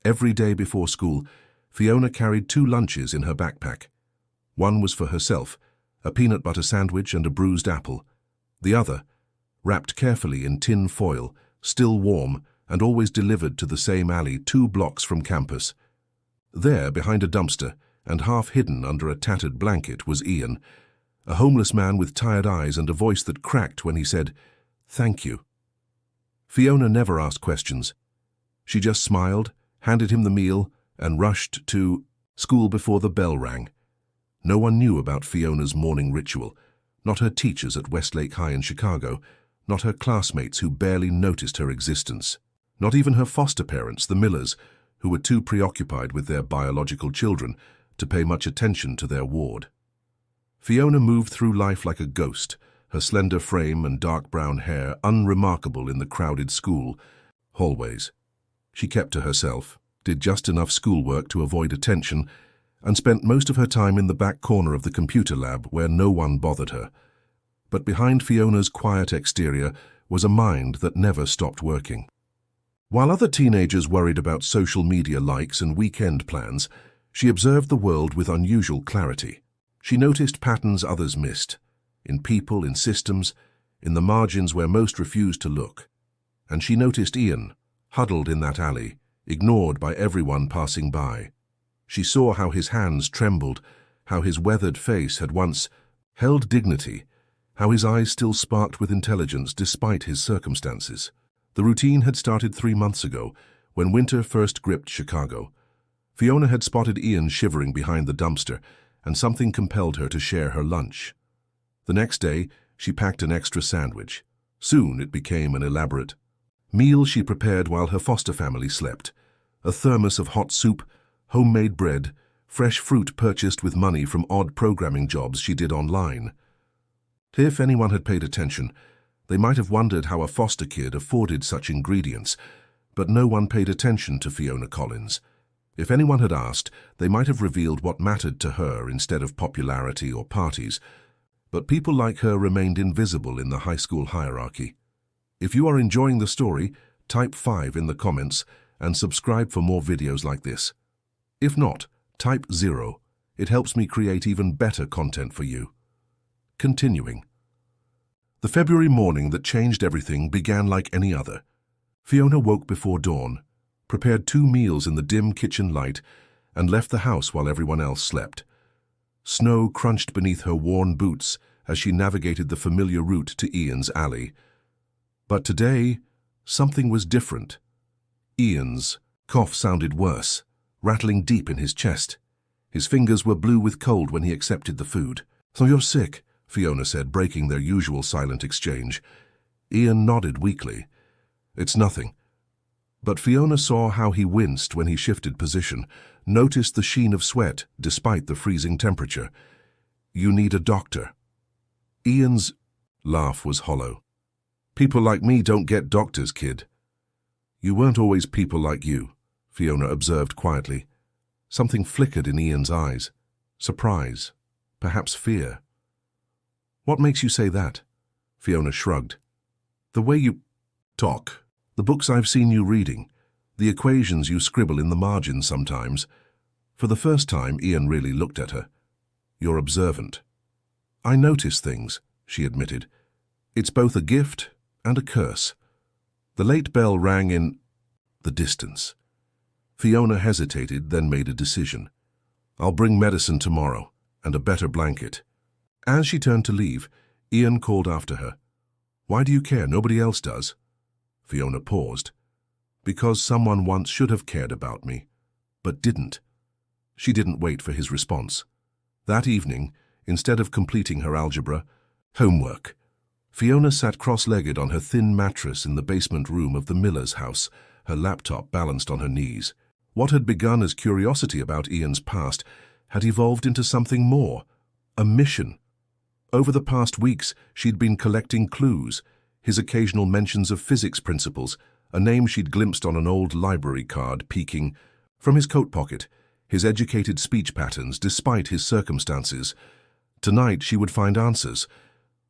Every day before school, Fiona carried 2 lunches in her backpack. One was for herself, a peanut butter sandwich and a bruised apple. The other, wrapped carefully in tin foil, still warm and always delivered to the same alley 2 blocks from campus. There, behind a dumpster and half hidden under a tattered blanket, was Ian, a homeless man with tired eyes and a voice that cracked when he said, "Thank you." Fiona never asked questions. She just smiled, handed him the meal, and rushed to school before the bell rang. No one knew about Fiona's morning ritual, not her teachers at Westlake High in Chicago, not her classmates who barely noticed her existence, not even her foster parents, the Millers, who were too preoccupied with their biological children to pay much attention to their ward. Fiona moved through life like a ghost, her slender frame and dark brown hair unremarkable in the crowded school hallways. She kept to herself, did just enough schoolwork to avoid attention, and spent most of her time in the back corner of the computer lab where no one bothered her. But behind Fiona's quiet exterior was a mind that never stopped working. While other teenagers worried about social media likes and weekend plans, she observed the world with unusual clarity. She noticed patterns others missed, in people, in systems, in the margins where most refused to look. And she noticed Ian, huddled in that alley, ignored by everyone passing by. She saw how his hands trembled, how his weathered face had once held dignity, how his eyes still sparked with intelligence despite his circumstances. The routine had started 3 months ago, when winter first gripped Chicago. Fiona had spotted Ian shivering behind the dumpster, and something compelled her to share her lunch. The next day, she packed an extra sandwich. Soon it became an elaborate meal she prepared while her foster family slept. A thermos of hot soup, homemade bread, fresh fruit purchased with money from odd programming jobs she did online. If anyone had paid attention, they might have wondered how a foster kid afforded such ingredients, but no one paid attention to Fiona Collins. If anyone had asked, they might have revealed what mattered to her instead of popularity or parties. But people like her remained invisible in the high school hierarchy. If you are enjoying the story, type 5 in the comments and subscribe for more videos like this. If not, type 0. It helps me create even better content for you. Continuing. The February morning that changed everything began like any other. Fiona woke before dawn, prepared 2 meals in the dim kitchen light, and left the house while everyone else slept. Snow crunched beneath her worn boots as she navigated the familiar route to Ian's alley. But today, something was different. Ian's cough sounded worse, rattling deep in his chest. His fingers were blue with cold when he accepted the food. "So you're sick," Fiona said, breaking their usual silent exchange. Ian nodded weakly. "It's nothing." But Fiona saw how he winced when he shifted position, noticed the sheen of sweat despite the freezing temperature. "You need a doctor." Ian's laugh was hollow. "People like me don't get doctors, kid." "You weren't always people like you," Fiona observed quietly. Something flickered in Ian's eyes. Surprise, perhaps fear. "What makes you say that?" Fiona shrugged. "The way you talk. The books I've seen you reading, the equations you scribble in the margins sometimes." For the first time, Ian really looked at her. "You're observant." "I notice things," she admitted. "It's both a gift and a curse." The late bell rang in the distance. Fiona hesitated, then made a decision. "I'll bring medicine tomorrow, and a better blanket." As she turned to leave, Ian called after her. "Why do you care? Nobody else does." Fiona paused. "Because someone once should have cared about me, but didn't." She didn't wait for his response. That evening, instead of completing her algebra homework, Fiona sat cross-legged on her thin mattress in the basement room of the Miller's house, her laptop balanced on her knees. What had begun as curiosity about Ian's past had evolved into something more, a mission. Over the past weeks, she'd been collecting clues, his occasional mentions of physics principles, a name she'd glimpsed on an old library card peeking from his coat pocket, his educated speech patterns despite his circumstances. Tonight she would find answers.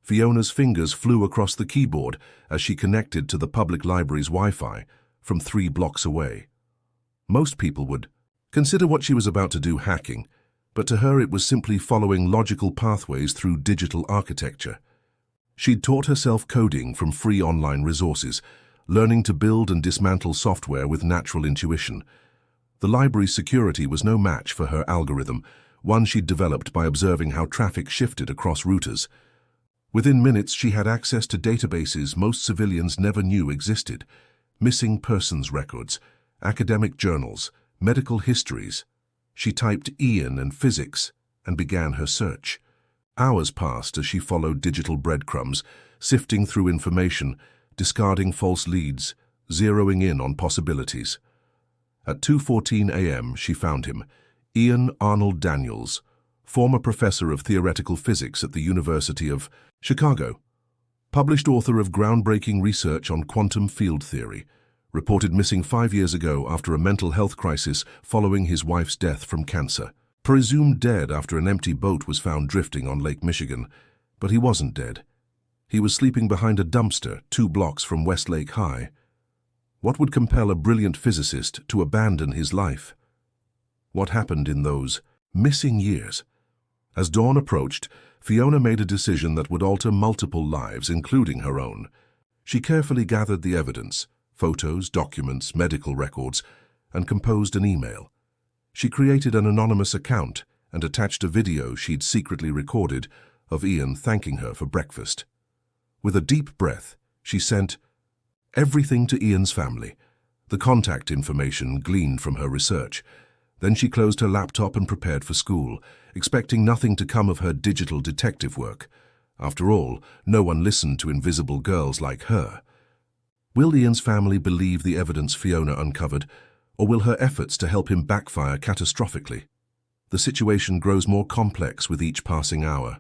Fiona's fingers flew across the keyboard as she connected to the public library's Wi-Fi from 3 blocks away. Most people would consider what she was about to do hacking, but to her it was simply following logical pathways through digital architecture. She'd taught herself coding from free online resources, learning to build and dismantle software with natural intuition. The library's security was no match for her algorithm, one she'd developed by observing how traffic shifted across routers. Within minutes, she had access to databases most civilians never knew existed: missing persons records, academic journals, medical histories. She typed Ian and physics and began her search. Hours passed as she followed digital breadcrumbs, sifting through information, discarding false leads, zeroing in on possibilities. At 2:14 a.m. she found him, Ian Arnold Daniels, former professor of theoretical physics at the University of Chicago, published author of groundbreaking research on quantum field theory, reported missing 5 years ago after a mental health crisis following his wife's death from cancer. Presumed dead after an empty boat was found drifting on Lake Michigan, but he wasn't dead. He was sleeping behind a dumpster 2 blocks from Westlake High. What would compel a brilliant physicist to abandon his life? What happened in those missing years? As dawn approached, Fiona made a decision that would alter multiple lives, including her own. She carefully gathered the evidence, photos, documents, medical records, and composed an email. She created an anonymous account and attached a video she'd secretly recorded of Ian thanking her for breakfast. With a deep breath, she sent everything to Ian's family, the contact information gleaned from her research. Then she closed her laptop and prepared for school, expecting nothing to come of her digital detective work. After all, no one listened to invisible girls like her. Will Ian's family believe the evidence Fiona uncovered, or will her efforts to help him backfire catastrophically? The situation grows more complex with each passing hour.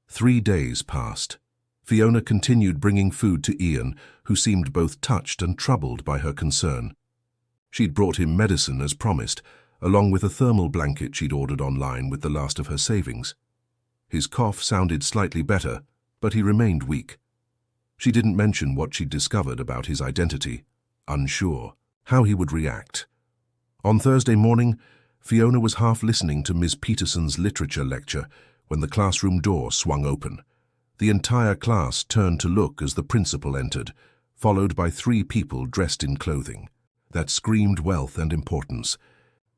3 days passed. Fiona continued bringing food to Ian, who seemed both touched and troubled by her concern. She'd brought him medicine as promised, along with a thermal blanket she'd ordered online with the last of her savings. His cough sounded slightly better, but he remained weak. She didn't mention what she'd discovered about his identity, unsure how he would react. On Thursday morning, Fiona was half listening to Ms. Peterson's literature lecture when the classroom door swung open. The entire class turned to look as the principal entered, followed by 3 people dressed in clothing that screamed wealth and importance.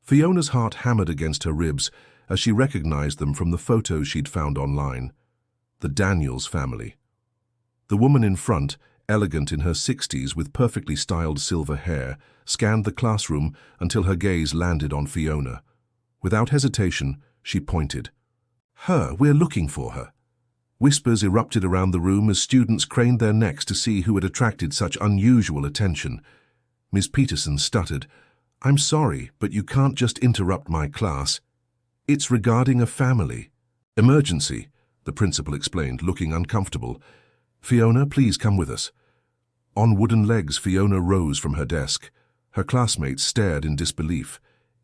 Fiona's heart hammered against her ribs as she recognized them from the photos she'd found online. The Daniels family. The woman in front, elegant in her 60s with perfectly styled silver hair, scanned the classroom until her gaze landed on Fiona. Without hesitation, she pointed. "Her, we're looking for her." Whispers erupted around the room as students craned their necks to see who had attracted such unusual attention. Ms. Peterson stuttered, "I'm sorry, but you can't just interrupt my class. It's regarding a family." "Emergency," the principal explained, looking uncomfortable. "Fiona, please come with us." On wooden legs, Fiona rose from her desk. Her classmates stared in disbelief.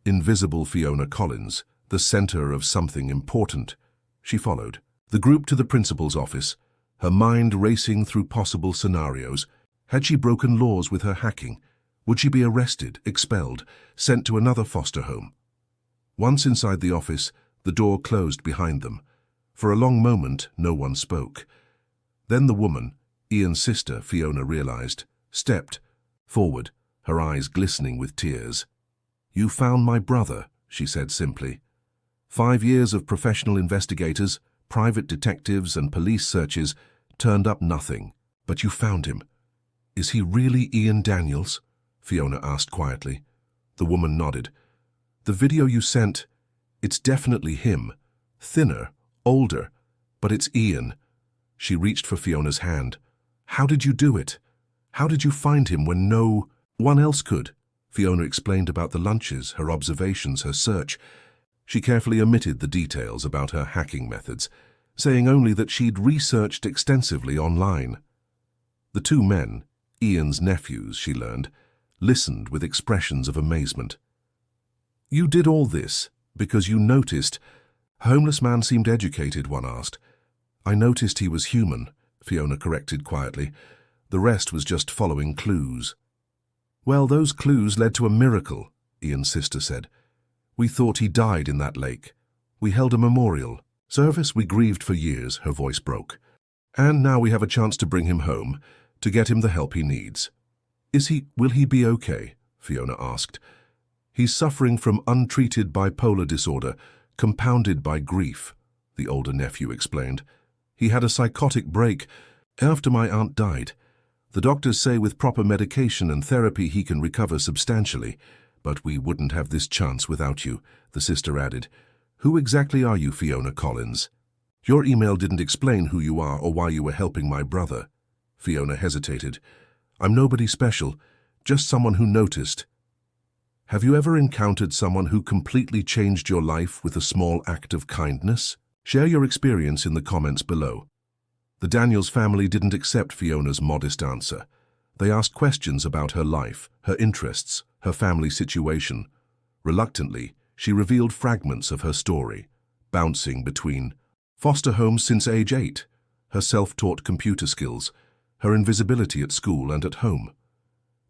Invisible Fiona Collins, the center of something important. She followed the group to the principal's office, her mind racing through possible scenarios. Had she broken laws with her hacking? Would she be arrested, expelled, sent to another foster home? Once inside the office, the door closed behind them. For a long moment, no one spoke. Then the woman, Ian's sister, Fiona realized, stepped forward, her eyes glistening with tears. "You found my brother," she said simply. 5 years of professional investigators, private detectives, and police searches turned up nothing. But you found him. "Is he really Ian Daniels?" Fiona asked quietly. The woman nodded. "The video you sent, it's definitely him. Thinner, older, but it's Ian." She reached for Fiona's hand. "How did you do it? How did you find him when no one else could?" Fiona explained about the lunches, her observations, her search. She carefully omitted the details about her hacking methods, saying only that she'd researched extensively online. The 2 men, Ian's nephews, she learned, listened with expressions of amazement. "You did all this because you noticed—" A homeless man seemed educated, one asked. "I noticed he was human," Fiona corrected quietly. "The rest was just following clues." "Well, those clues led to a miracle," Ian's sister said. "We thought he died in that lake. We held a memorial service. We grieved for years," her voice broke. "And now we have a chance to bring him home, to get him the help he needs." Will he be okay?" Fiona asked. "He's suffering from untreated bipolar disorder, compounded by grief," the older nephew explained. "He had a psychotic break after my aunt died. The doctors say with proper medication and therapy he can recover substantially, but we wouldn't have this chance without you," the sister added. "Who exactly are you, Fiona Collins? Your email didn't explain who you are or why you were helping my brother." Fiona hesitated. "I'm nobody special, just someone who noticed." "Have you ever encountered someone who completely changed your life with a small act of kindness? Share your experience in the comments below." The Daniels family didn't accept Fiona's modest answer. They asked questions about her life, her interests, her family situation. Reluctantly, she revealed fragments of her story, bouncing between foster homes since age 8, her self-taught computer skills, her invisibility at school and at home.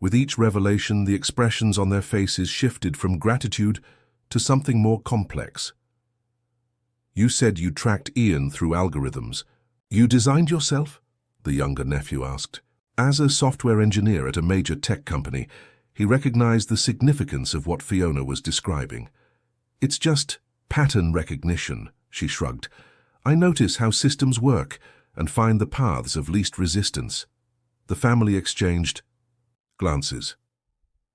With each revelation, the expressions on their faces shifted from gratitude to something more complex. "You said you tracked Ian through algorithms. You designed yourself?" the younger nephew asked. As a software engineer at a major tech company, he recognized the significance of what Fiona was describing. "It's just pattern recognition," she shrugged. "I notice how systems work and find the paths of least resistance." The family exchanged glances.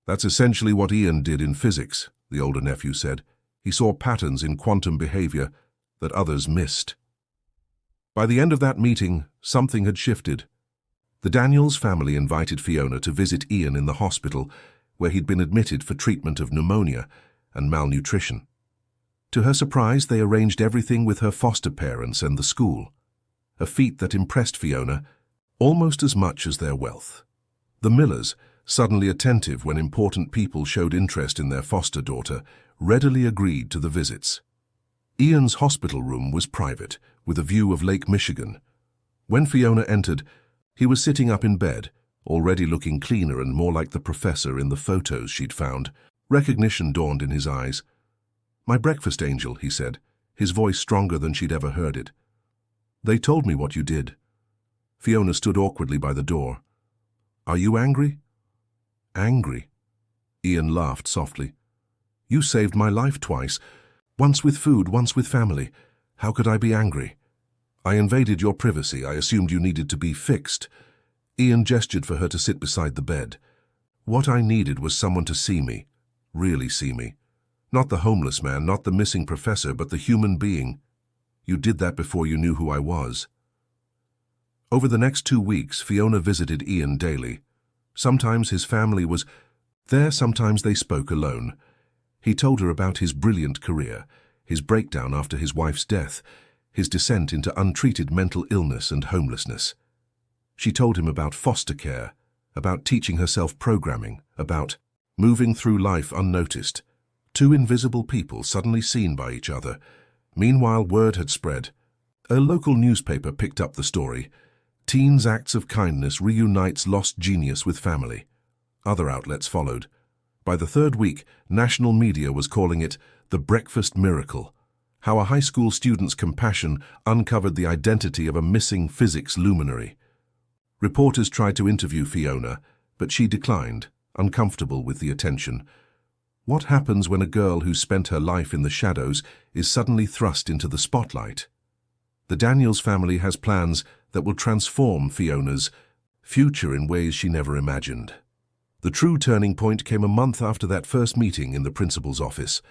"That's essentially what Ian did in physics," the older nephew said. "He saw patterns in quantum behavior that others missed." By the end of that meeting, something had shifted. The Daniels family invited Fiona to visit Ian in the hospital, where he'd been admitted for treatment of pneumonia and malnutrition. To her surprise, they arranged everything with her foster parents and the school, a feat that impressed Fiona almost as much as their wealth. The Millers, suddenly attentive when important people showed interest in their foster daughter, readily agreed to the visits. Ian's hospital room was private, with a view of Lake Michigan. When Fiona entered, he was sitting up in bed, already looking cleaner and more like the professor in the photos she'd found. Recognition dawned in his eyes. "My breakfast angel," he said, his voice stronger than she'd ever heard it. "They told me what you did." Fiona stood awkwardly by the door. "Are you angry?" "Angry?" Ian laughed softly. "You saved my life twice, once with food, once with family. How could I be angry? I invaded your privacy. I assumed you needed to be fixed." Ian gestured for her to sit beside the bed. "What I needed was someone to see me, really see me. Not the homeless man, not the missing professor, but the human being. You did that before you knew who I was." Over the next 2 weeks, Fiona visited Ian daily. Sometimes his family was there, sometimes they spoke alone. He told her about his brilliant career, his breakdown after his wife's death, his descent into untreated mental illness and homelessness. She told him about foster care, about teaching herself programming, about moving through life unnoticed. Two invisible people suddenly seen by each other. Meanwhile, word had spread. A local newspaper picked up the story. "Teens' acts of kindness reunites lost genius with family." Other outlets followed. By the 3rd week, national media was calling it the breakfast miracle. How a high school student's compassion uncovered the identity of a missing physics luminary. Reporters tried to interview Fiona, but she declined, uncomfortable with the attention. What happens when a girl who spent her life in the shadows is suddenly thrust into the spotlight? The Daniels family has plans that will transform Fiona's future in ways she never imagined. The true turning point came a month after that first meeting in the principal's office.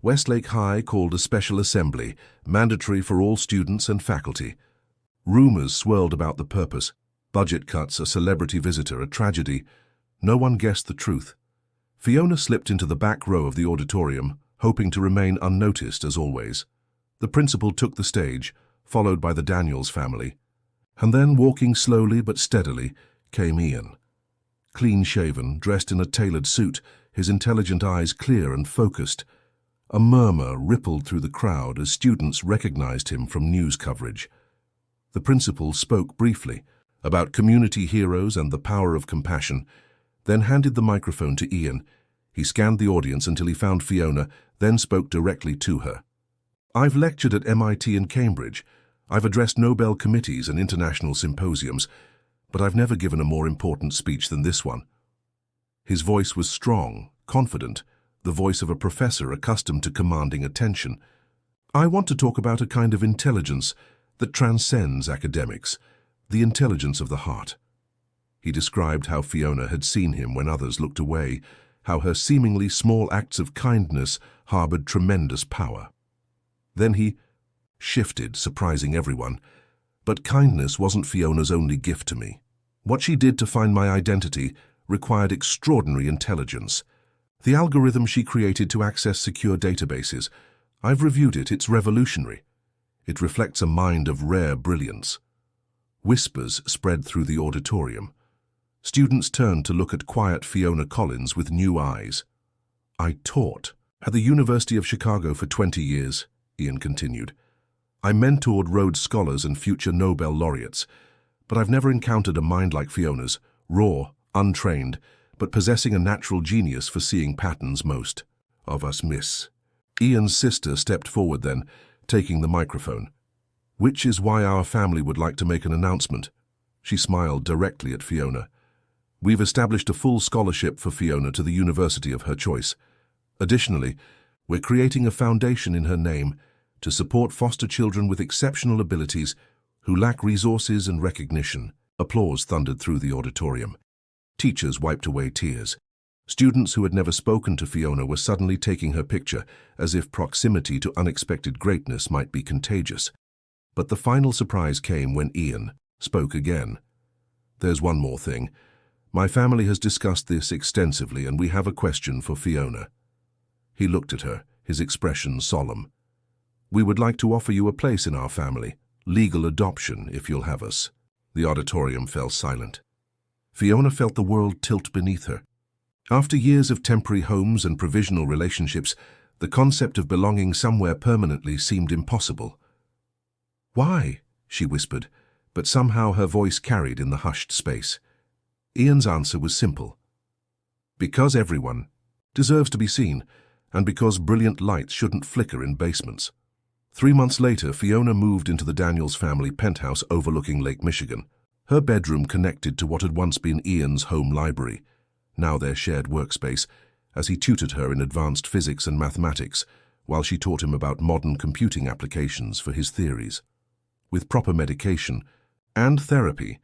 Westlake High called a special assembly, mandatory for all students and faculty. Rumors swirled about the purpose. Budget cuts, a celebrity visitor, a tragedy. No one guessed the truth. Fiona slipped into the back row of the auditorium, hoping to remain unnoticed as always. The principal took the stage, followed by the Daniels family. And then, walking slowly but steadily, came Ian. Clean-shaven, dressed in a tailored suit, his intelligent eyes clear and focused. A murmur rippled through the crowd as students recognized him from news coverage. The principal spoke briefly about community heroes and the power of compassion, then handed the microphone to Ian. He scanned the audience until he found Fiona, then spoke directly to her. "I've lectured at MIT and Cambridge. I've addressed Nobel committees and international symposiums, but I've never given a more important speech than this one." His voice was strong, confident, the voice of a professor accustomed to commanding attention. "I want to talk about a kind of intelligence that transcends academics, the intelligence of the heart." He described how Fiona had seen him when others looked away, how her seemingly small acts of kindness harbored tremendous power. Then he shifted, surprising everyone. "But kindness wasn't Fiona's only gift to me. What she did to find my identity required extraordinary intelligence. The algorithm she created to access secure databases, I've reviewed it, it's revolutionary. It reflects a mind of rare brilliance." Whispers spread through the auditorium. Students turned to look at quiet Fiona Collins with new eyes. "I taught at the University of Chicago for 20 years, Ian continued. "I mentored Rhodes Scholars and future Nobel laureates, but I've never encountered a mind like Fiona's, raw, untrained, but possessing a natural genius for seeing patterns most of us miss." Ian's sister stepped forward then, taking the microphone. "Which is why our family would like to make an announcement." She smiled directly at Fiona. "We've established a full scholarship for Fiona to the university of her choice. Additionally, we're creating a foundation in her name to support foster children with exceptional abilities who lack resources and recognition." Applause thundered through the auditorium. Teachers wiped away tears. Students who had never spoken to Fiona were suddenly taking her picture, as if proximity to unexpected greatness might be contagious. But the final surprise came when Ian spoke again. "There's one more thing. My family has discussed this extensively, and we have a question for Fiona." He looked at her, his expression solemn. "We would like to offer you a place in our family, legal adoption, if you'll have us." The auditorium fell silent. Fiona felt the world tilt beneath her. After years of temporary homes and provisional relationships, the concept of belonging somewhere permanently seemed impossible. "Why?" she whispered, but somehow her voice carried in the hushed space. Ian's answer was simple. "Because everyone deserves to be seen, and because brilliant lights shouldn't flicker in basements." 3 months later, Fiona moved into the Daniels family penthouse overlooking Lake Michigan. Her bedroom connected to what had once been Ian's home library, now their shared workspace, as he tutored her in advanced physics and mathematics, while she taught him about modern computing applications for his theories. With proper medication and therapy,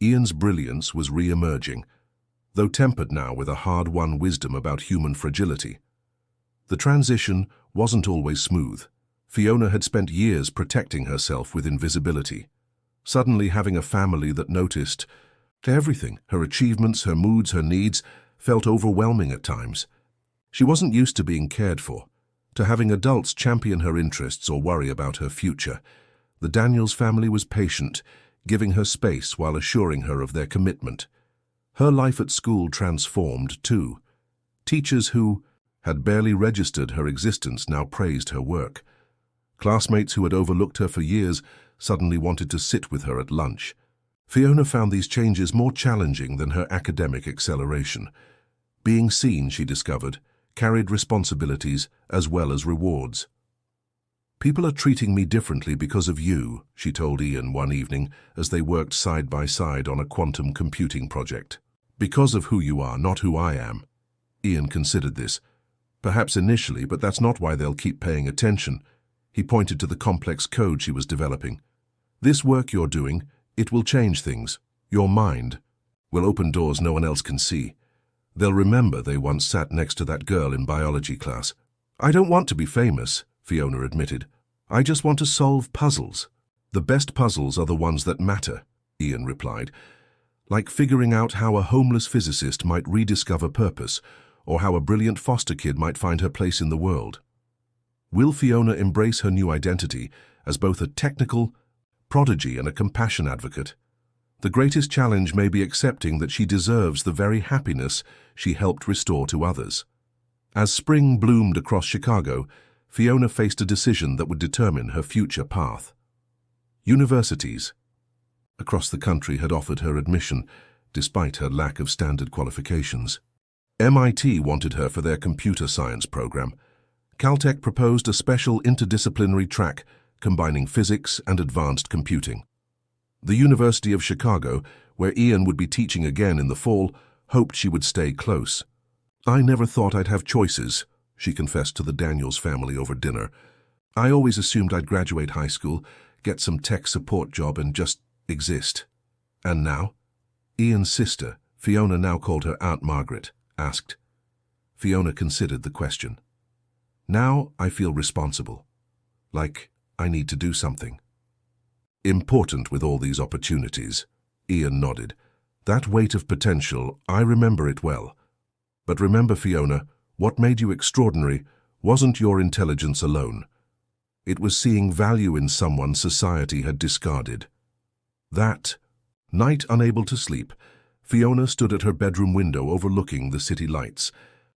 Ian's brilliance was re-emerging, though tempered now with a hard-won wisdom about human fragility. The transition wasn't always smooth. Fiona had spent years protecting herself with invisibility. Suddenly having a family that noticed everything, her achievements, her moods, her needs, felt overwhelming at times. She wasn't used to being cared for, to having adults champion her interests or worry about her future. The Daniels family was patient, giving her space while assuring her of their commitment. Her life at school transformed, too. Teachers who had barely registered her existence now praised her work. Classmates who had overlooked her for years suddenly wanted to sit with her at lunch. Fiona found these changes more challenging than her academic acceleration. Being seen, she discovered, carried responsibilities as well as rewards. "People are treating me differently because of you," she told Ian one evening as they worked side by side on a quantum computing project. "Because of who you are, not who I am." Ian considered this. "Perhaps initially, but that's not why they'll keep paying attention." He pointed to the complex code she was developing. "This work you're doing, it will change things. Your mind will open doors no one else can see. They'll remember they once sat next to that girl in biology class." "I don't want to be famous," Fiona admitted. "I just want to solve puzzles." "The best puzzles are the ones that matter," Ian replied. "Like figuring out how a homeless physicist might rediscover purpose, or how a brilliant foster kid might find her place in the world." Will Fiona embrace her new identity as both a technical prodigy and a compassion advocate? The greatest challenge may be accepting that she deserves the very happiness she helped restore to others. As spring bloomed across Chicago, Fiona faced a decision that would determine her future path. Universities across the country had offered her admission, despite her lack of standard qualifications. MIT wanted her for their computer science program. Caltech proposed a special interdisciplinary track combining physics and advanced computing. The University of Chicago, where Ian would be teaching again in the fall, hoped she would stay close. "I never thought I'd have choices," she confessed to the Daniels family over dinner. "I always assumed I'd graduate high school, get some tech support job and just exist." "And now?" Ian's sister, Fiona, now called her Aunt Margaret, asked. Fiona considered the question. "Now I feel responsible. Like I need to do something." "Important with all these opportunities," Ian nodded. "That weight of potential, I remember it well. But remember, Fiona, what made you extraordinary wasn't your intelligence alone. It was seeing value in someone society had discarded." That night, unable to sleep, Fiona stood at her bedroom window overlooking the city lights.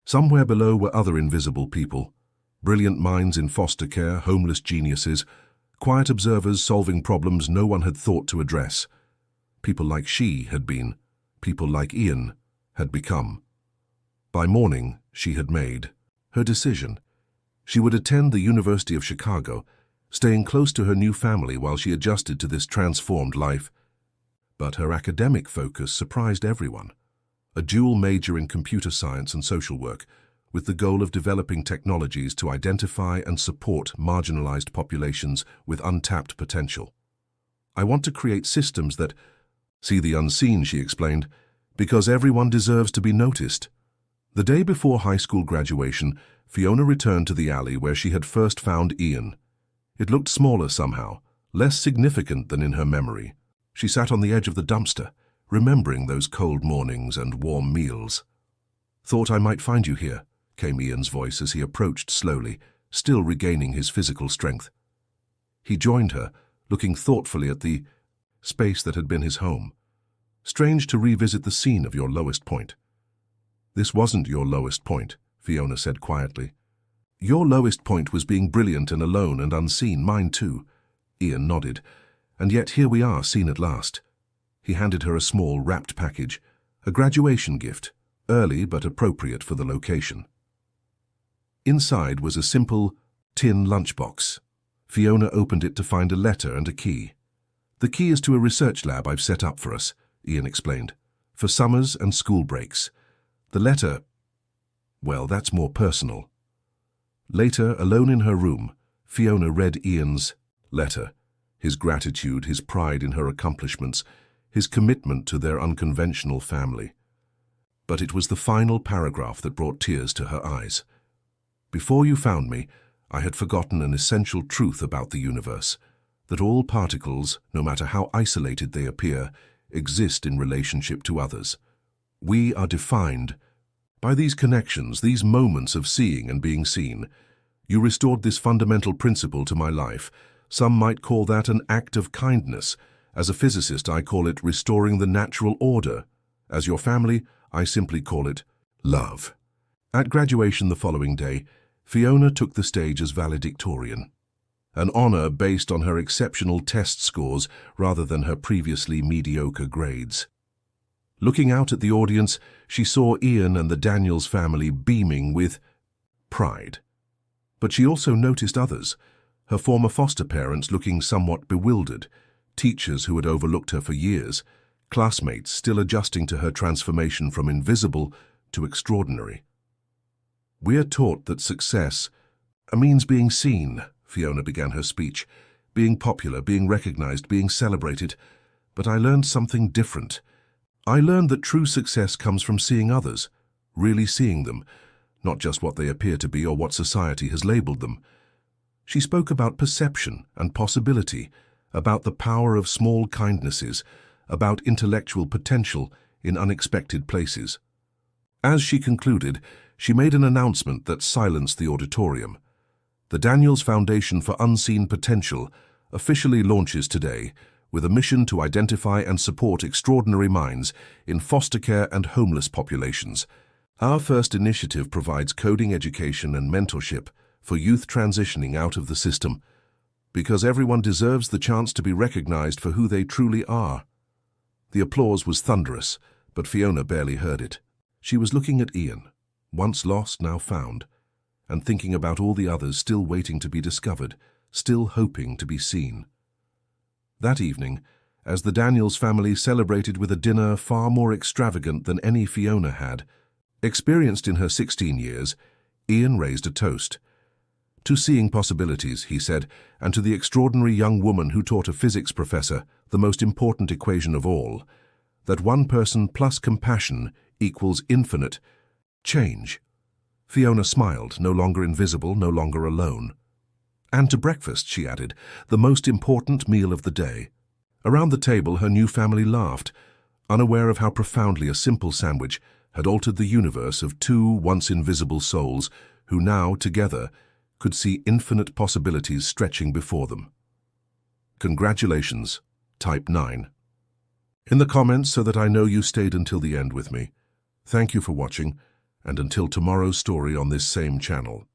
Somewhere below were other invisible people, brilliant minds in foster care, homeless geniuses, quiet observers solving problems no one had thought to address. People like she had been, people like Ian had become. By morning, she had made her decision. She would attend the University of Chicago, staying close to her new family while she adjusted to this transformed life. But her academic focus surprised everyone. A dual major in computer science and social work, with the goal of developing technologies to identify and support marginalized populations with untapped potential. "I want to create systems that see the unseen," she explained, "because everyone deserves to be noticed." The day before high school graduation, Fiona returned to the alley where she had first found Ian. It looked smaller somehow, less significant than in her memory. She sat on the edge of the dumpster, remembering those cold mornings and warm meals. "Thought I might find you here," came Ian's voice as he approached slowly, still regaining his physical strength. He joined her, looking thoughtfully at the space that had been his home. "Strange to revisit the scene of your lowest point." "This wasn't your lowest point," Fiona said quietly. "Your lowest point was being brilliant and alone and unseen, mine too." Ian nodded. "And yet here we are, seen at last." He handed her a small, wrapped package, a graduation gift, early but appropriate for the location. Inside was a simple, tin lunchbox. Fiona opened it to find a letter and a key. "The key is to a research lab I've set up for us," Ian explained, "for summers and school breaks. The letter, well, that's more personal." Later, alone in her room, Fiona read Ian's letter, his gratitude, his pride in her accomplishments, his commitment to their unconventional family. But it was the final paragraph that brought tears to her eyes. "Before you found me, I had forgotten an essential truth about the universe, that all particles, no matter how isolated they appear, exist in relationship to others. We are defined by these connections, these moments of seeing and being seen. You restored this fundamental principle to my life. Some might call that an act of kindness. As a physicist, I call it restoring the natural order. As your family, I simply call it love." At graduation the following day, Fiona took the stage as valedictorian, an honor based on her exceptional test scores rather than her previously mediocre grades. Looking out at the audience, she saw Ian and the Daniels family beaming with pride. But she also noticed others, her former foster parents looking somewhat bewildered, teachers who had overlooked her for years, classmates still adjusting to her transformation from invisible to extraordinary. "We are taught that success means being seen," Fiona began her speech, "being popular, being recognized, being celebrated. But I learned something different. I learned that true success comes from seeing others, really seeing them, not just what they appear to be or what society has labeled them." She spoke about perception and possibility, about the power of small kindnesses, about intellectual potential in unexpected places. As she concluded, she made an announcement that silenced the auditorium. The Daniels Foundation for Unseen Potential officially launches today with a mission to identify and support extraordinary minds in foster care and homeless populations. Our first initiative provides coding education and mentorship for youth transitioning out of the system, because everyone deserves the chance to be recognized for who they truly are. The applause was thunderous, but Fiona barely heard it. She was looking at Ian, once lost, now found, and thinking about all the others still waiting to be discovered, still hoping to be seen. That evening, as the Daniels family celebrated with a dinner far more extravagant than any Fiona had experienced in her 16 years, Ian raised a toast. To seeing possibilities, he said, and to the extraordinary young woman who taught a physics professor the most important equation of all, that one person plus compassion equals infinite change. Fiona smiled, no longer invisible, no longer alone. And to breakfast, she added, the most important meal of the day. Around the table, her new family laughed, unaware of how profoundly a simple sandwich had altered the universe of two once invisible souls who now, together, could see infinite possibilities stretching before them. Congratulations, Type 9. In the comments, so that I know you stayed until the end with me. Thank you for watching, and until tomorrow's story on this same channel.